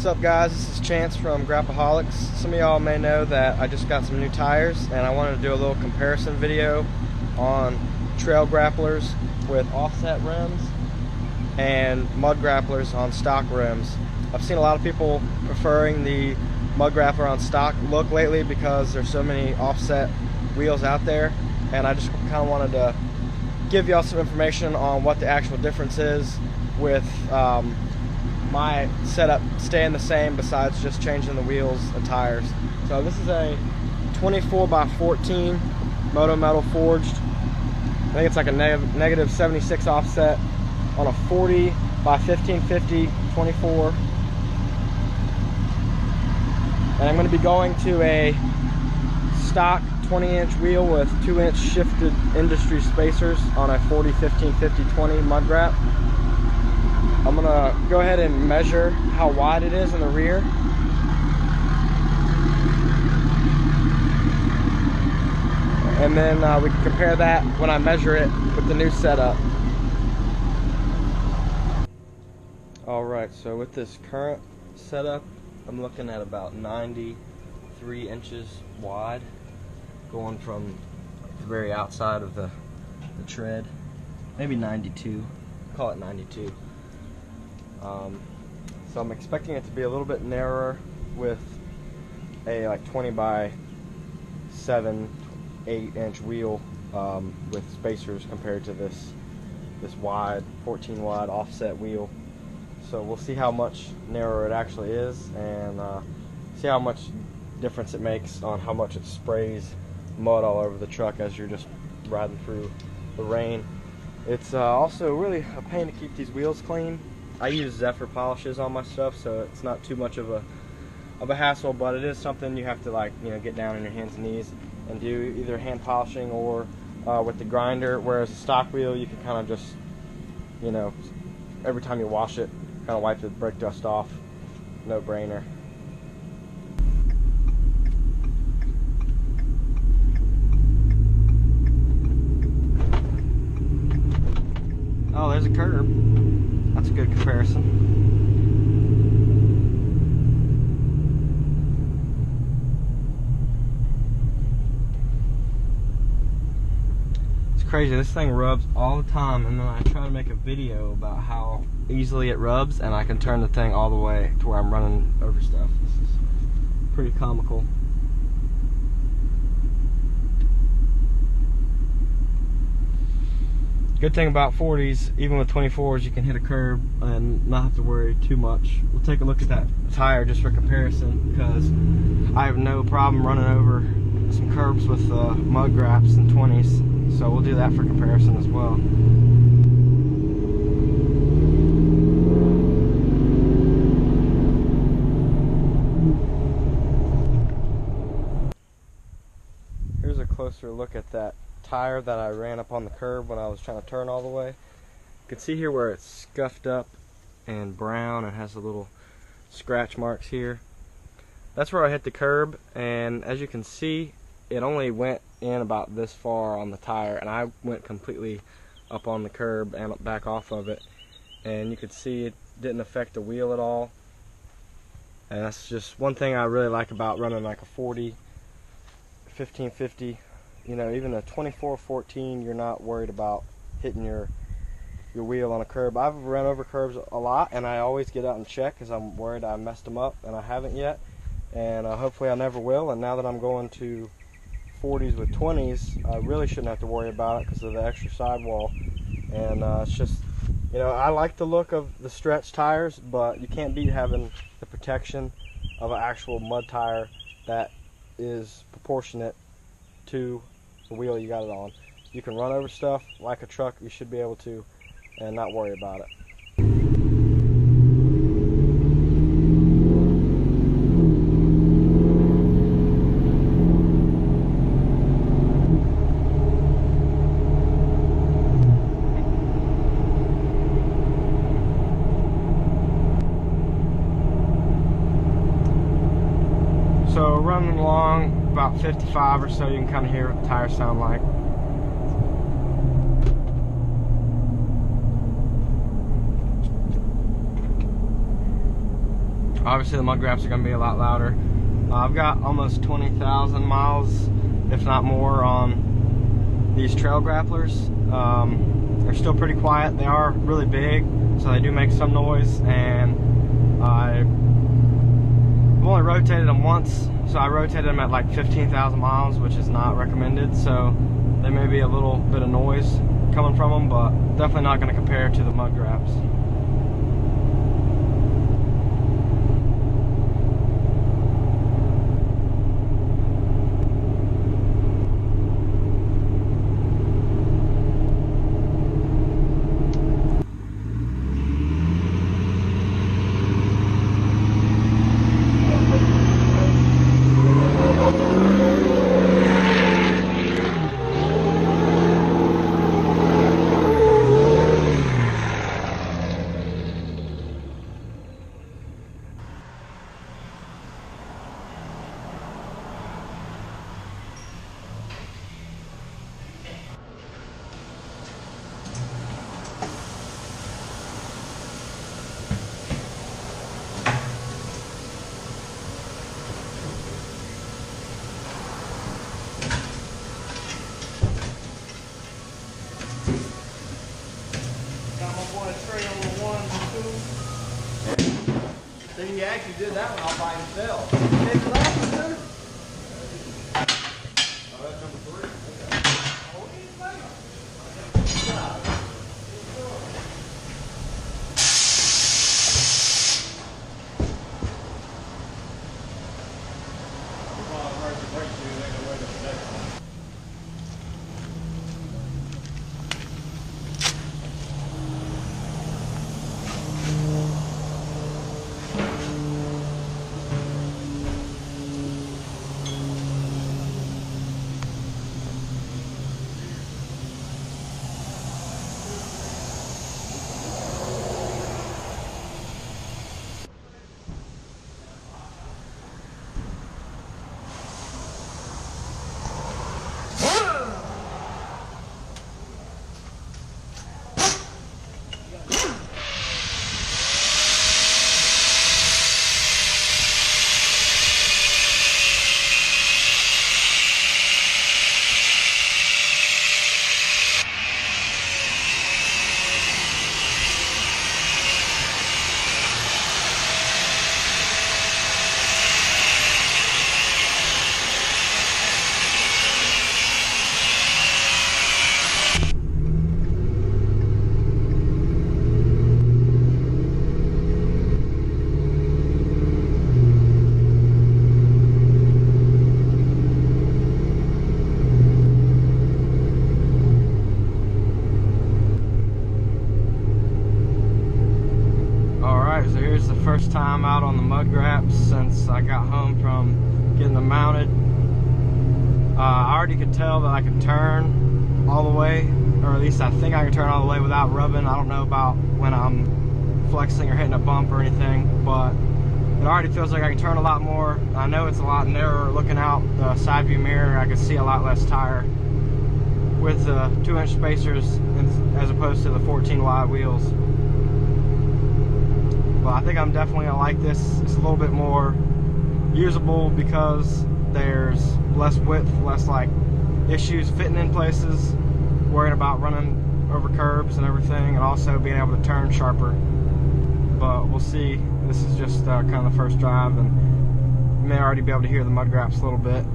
What's up, guys? This is Chance from Grappleholics. Some of y'all may know that I just got some new tires and I wanted to do a little comparison video on trail grapplers with offset rims and mud grapplers on stock rims. I've seen a lot of people preferring the mud grappler on stock look lately because there's so many offset wheels out there, and I just kind of wanted to give y'all some information on what the actual difference is with my setup staying the same besides just changing the wheels and tires. So this is a 24x14 Moto Metal forged. I think it's like a negative 76 offset on a 40x1550 24. And I'm going to be going to a stock 20-inch wheel with 2-inch shifted industry spacers on a 40-1550-20 mud grap. I'm going to go ahead and measure how wide it is in the rear. And then we can compare that when I measure it with the new setup. Alright, so with this current setup, I'm looking at about 93 inches wide, going from the very outside of the tread, maybe 92, call it 92. So I'm expecting it to be a little bit narrower with a like 20x7, 8-inch wheel with spacers compared to this wide 14 wide offset wheel. So we'll see how much narrower it actually is, and see how much difference it makes on how much it sprays mud all over the truck as you're just riding through the rain. It's also really a pain to keep these wheels clean. I use Zephyr polishes on my stuff, so it's not too much of a hassle, but it is something you have to, like, you know, get down on your hands and knees and do either hand polishing or with the grinder, whereas a stock wheel you can kind of just, you know, every time you wash it, kind of wipe the brake dust off. No brainer. Oh, there's a curb. That's a good comparison. It's crazy, this thing rubs all the time, and then I try to make a video about how easily it rubs, and I can turn the thing all the way to where I'm running over stuff. This is pretty comical. Good thing about 40s, even with 24s, you can hit a curb and not have to worry too much. We'll take a look at that tire just for comparison, because I have no problem running over some curbs with mud graps and 20s, so we'll do that for comparison as well. Here's a closer look at that tire that I ran up on the curb when I was trying to turn all the way. You can see here where it's scuffed up and brown and has the little scratch marks here. That's where I hit the curb, and as you can see, it only went in about this far on the tire, and I went completely up on the curb and back off of it, and you could see it didn't affect the wheel at all. And that's just one thing I really like about running like a 40 1550. You know, even a 24-14, you're not worried about hitting your wheel on a curb. I've run over curbs a lot, and I always get out and check because I'm worried I messed them up, and I haven't yet, and hopefully I never will. And now that I'm going to 40s with 20s, I really shouldn't have to worry about it because of the extra sidewall. And it's just, you know, I like the look of the stretch tires, but you can't beat having the protection of an actual mud tire that is proportionate to the wheel you got it on. You can run over stuff like a truck, you should be able to, and not worry about it. So running along about 55 or so, you can kind of hear what the tires sound like. obviously the Mud Graps are going to be a lot louder. I've got almost 20,000 miles, if not more, on these trail grapplers. They're still pretty quiet. They are really big, so they do make some noise, and I've only rotated them once, so I rotated them at like 15,000 miles, which is not recommended, so there may be a little bit of noise coming from them, but definitely not going to compare to the Mud Graps. So he actually did that one all by himself. Oh, that's number 3? Okay. Oh, what are you saying? First time out on the Mud Graps since I got home from getting them mounted. I already could tell that I could turn all the way, or at least I think I can turn all the way without rubbing. I don't know about when I'm flexing or hitting a bump or anything, but it already feels like I can turn a lot more. I know it's a lot narrower looking out the side view mirror. I can see a lot less tire with the 2-inch spacers as opposed to the 14 wide wheels. But I think I'm definitely gonna like this. It's a little bit more usable because there's less width, less like issues fitting in places, worrying about running over curbs and everything, and also being able to turn sharper. But we'll see. This is just kind of the first drive, and you may already be able to hear the Mud Graps a little bit.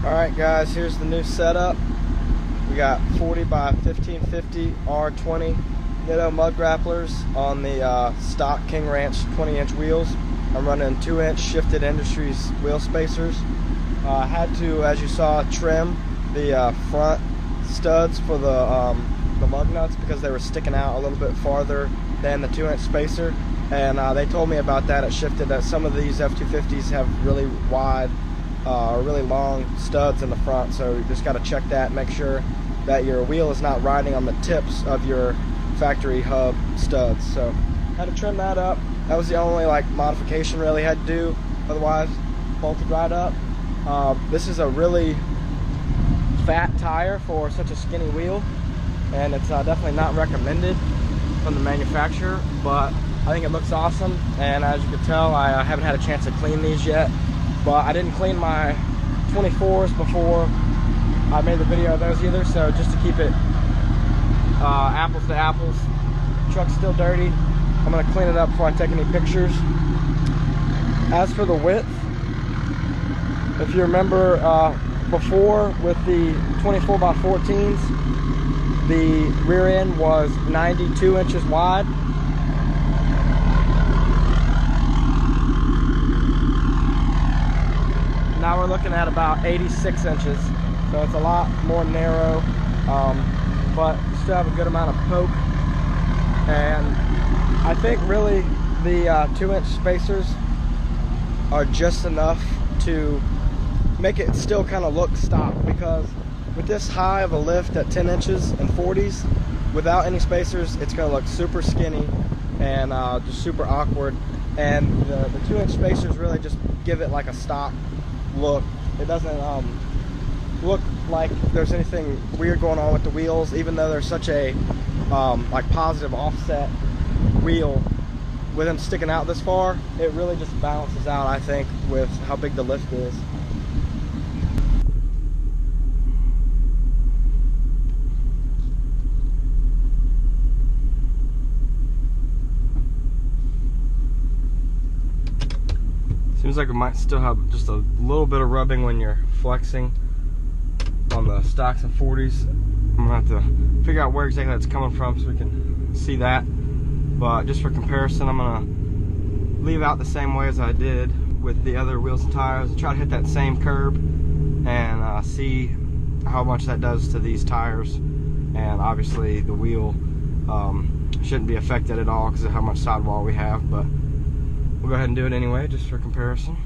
Alright guys, here's the new setup. We got 40 by 1550 R20 Nitto Mud Grapplers on the stock King Ranch 20-inch wheels. I'm running 2-inch Shifted Industries wheel spacers. I had to, as you saw, trim the front studs for the lug nuts because they were sticking out a little bit farther than the 2-inch spacer, and they told me about that. It shifted that some of these F-250s have really wide or really long studs in the front, so you just got to check that, make sure that your wheel is not riding on the tips of your factory hub studs. So had to trim that up. That was the only like modification really had to do, otherwise bolted right up. This is a really fat tire for such a skinny wheel, and it's definitely not recommended from the manufacturer, but I think it looks awesome. And as you can tell, I haven't had a chance to clean these yet, but I didn't clean my 24s before I made the video of those either, so just to keep it apples to apples. Truck's still dirty. I'm going to clean it up before I take any pictures. As for the width, if you remember before with the 24x14s, the rear end was 92 inches wide. Now we're looking at about 86 inches, so it's a lot more narrow, but still have a good amount of poke. And I think really the 2-inch spacers are just enough to make it still kind of look stock, because with this high of a lift at 10 inches and 40s, without any spacers, it's going to look super skinny and just super awkward. And the 2-inch spacers really just give it like a stock look. It doesn't look like there's anything weird going on with the wheels, even though there's such a like positive offset wheel. With them sticking out this far, it really just balances out, I think, with how big the lift is. Seems like it might still have just a little bit of rubbing when you're flexing on the stocks and 40s. I'm gonna have to figure out where exactly that's coming from so we can see that. But just for comparison, I'm gonna leave out the same way as I did with the other wheels and tires. Try to hit that same curb and see how much that does to these tires. And obviously the wheel shouldn't be affected at all because of how much sidewall we have, but we'll go ahead and do it anyway, just for comparison.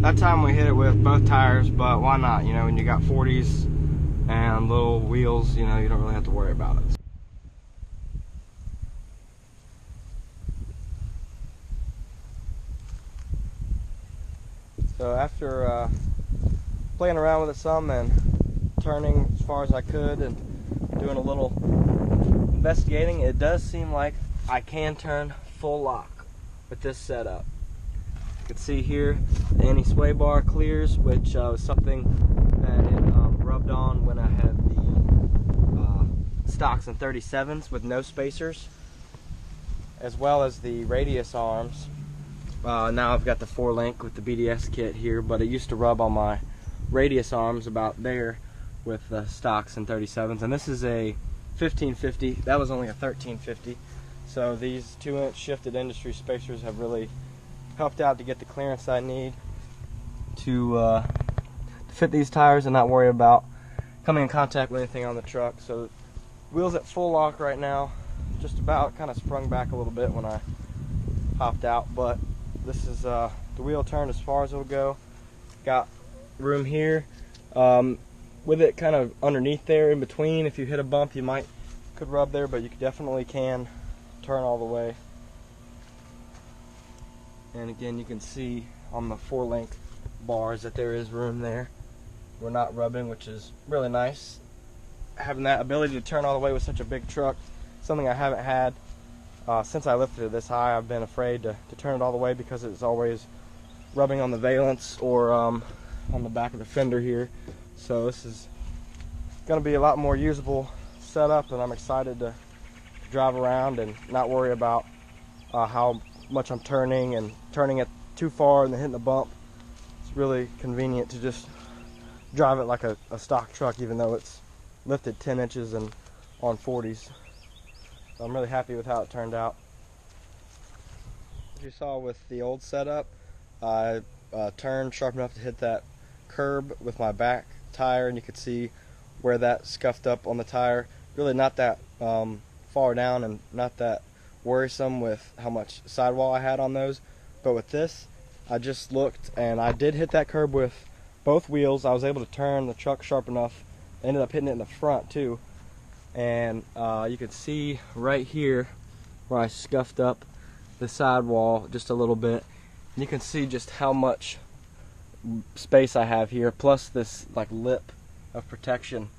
That time we hit it with both tires, but why not? You know, when you got 40s and little wheels, you know, you don't really have to worry about it. So after playing around with it some and turning as far as I could and doing a little investigating, it does seem like I can turn full lock with this setup. You can see here the anti-sway bar clears, which was something that it rubbed on when I had the stocks and 37s with no spacers, as well as the radius arms. Now I've got the 4-link with the BDS kit here, but it used to rub on my radius arms about there with the stocks and 37s. And this is a 1550. That was only a 1350. So these 2-inch shifted industry spacers have really helped out to get the clearance I need to fit these tires and not worry about coming in contact with anything on the truck. So wheels at full lock right now, just about kind of sprung back a little bit when I hopped out, but this is the wheel turned as far as it'll go. Got room here with it kind of underneath there in between. If you hit a bump, you could rub there, but you definitely can turn all the way. And again, you can see on the 4-link bars that there is room there. We're not rubbing, which is really nice. Having that ability to turn all the way with such a big truck, something I haven't had since I lifted it this high. I've been afraid to turn it all the way because it's always rubbing on the valence or on the back of the fender here. So this is going to be a lot more usable setup, and I'm excited to drive around and not worry about how much I'm turning and turning it too far and then hitting the bump. It's really convenient to just drive it like a stock truck, even though it's lifted 10 inches and on 40s. So I'm really happy with how it turned out. As you saw with the old setup, I turned sharp enough to hit that curb with my back tire, and you could see where that scuffed up on the tire. Really not that far down and not that worrisome with how much sidewall I had on those. But with this, I just looked and I did hit that curb with both wheels. I was able to turn the truck sharp enough. I ended up hitting it in the front too. And you can see right here where I scuffed up the sidewall just a little bit. And you can see just how much space I have here, plus this like lip of protection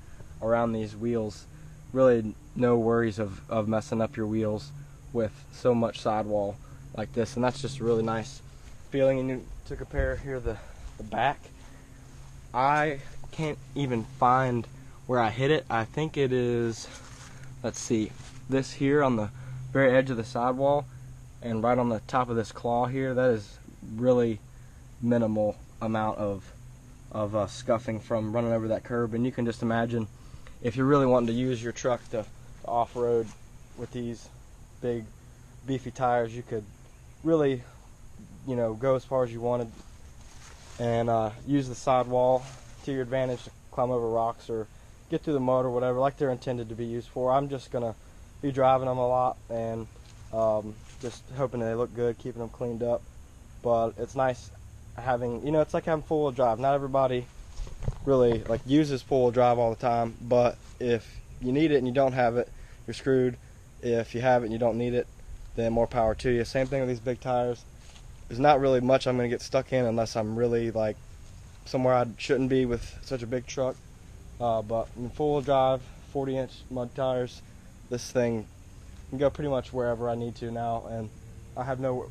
around these wheels. Really no worries of messing up your wheels with so much sidewall like this, and that's just a really nice feeling. And to compare here the back, I can't even find where I hit it. I think it is, let's see, this here on the very edge of the sidewall and right on the top of this claw here. That is really minimal amount of scuffing from running over that curb. And you can just imagine if you're really wanting to use your truck to off-road with these big beefy tires, you could really, you know, go as far as you wanted and use the sidewall to your advantage to climb over rocks or get through the mud or whatever, like they're intended to be used for. I'm just gonna be driving them a lot and just hoping they look good, keeping them cleaned up. But it's nice having, you know, it's like having four-wheel drive. Not everybody really like uses four-wheel drive all the time, but if you need it and you don't have it, you're screwed. If you have it and you don't need it, then more power to you. Same thing with these big tires. There's not really much I'm going to get stuck in unless I'm really like somewhere I shouldn't be with such a big truck. But in four-wheel drive, 40-inch mud tires, this thing can go pretty much wherever I need to now, and I have no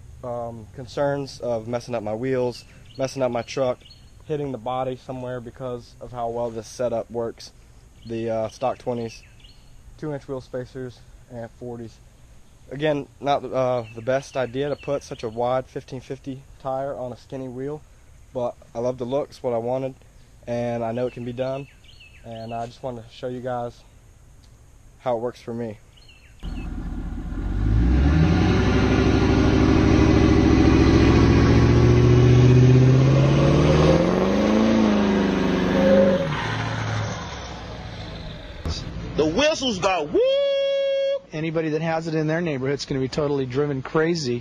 concerns of messing up my wheels, messing up my truck, hitting the body somewhere because of how well this setup works. The stock 20s, 2-inch wheel spacers, and 40s. Again, not the best idea to put such a wide 1550 tire on a skinny wheel, but I love the looks, what I wanted, and I know it can be done, and I just wanted to show you guys how it works for me. The whistles go woo! Anybody that has it in their neighborhood is going to be totally driven crazy.